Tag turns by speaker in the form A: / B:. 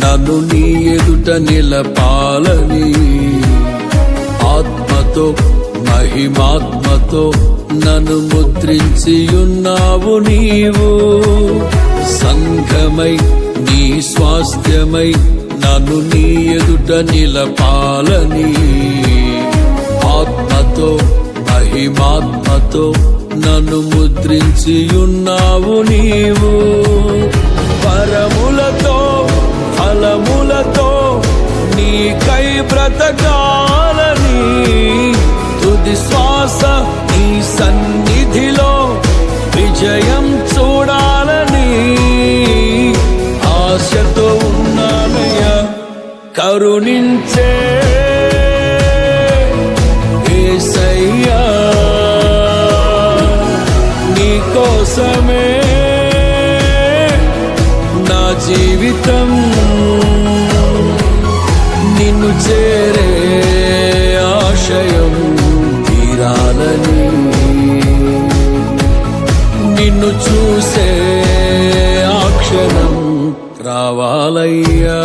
A: నన్ను నీ ఎదుట నిలపాలని ఆత్మతో మహిమాత్మతో నన్ను ముద్రించియున్నావు నీవు. సంఘమై నీ స్వాస్థ్యమై నన్ను నీ ఎదుట నిలపాలని ఆత్మతో మహిమాత్మతో నన్ను ముద్రించియున్నావు నీవు. వరములతో ఫలములతో నీకై బ్రతకాలని తుది శ్వాస నీ సన్నిధిలో విజయం చూడాలని ఆశతో ఉన్నానయ్యా. కరుణించే యేసయ్యా, నీ కోసమే నా జీవితం, నిన్ను చేరే ఆశయం తీరాలని, నిన్ను చూసే ఆ క్షణం రావాలయ్యా.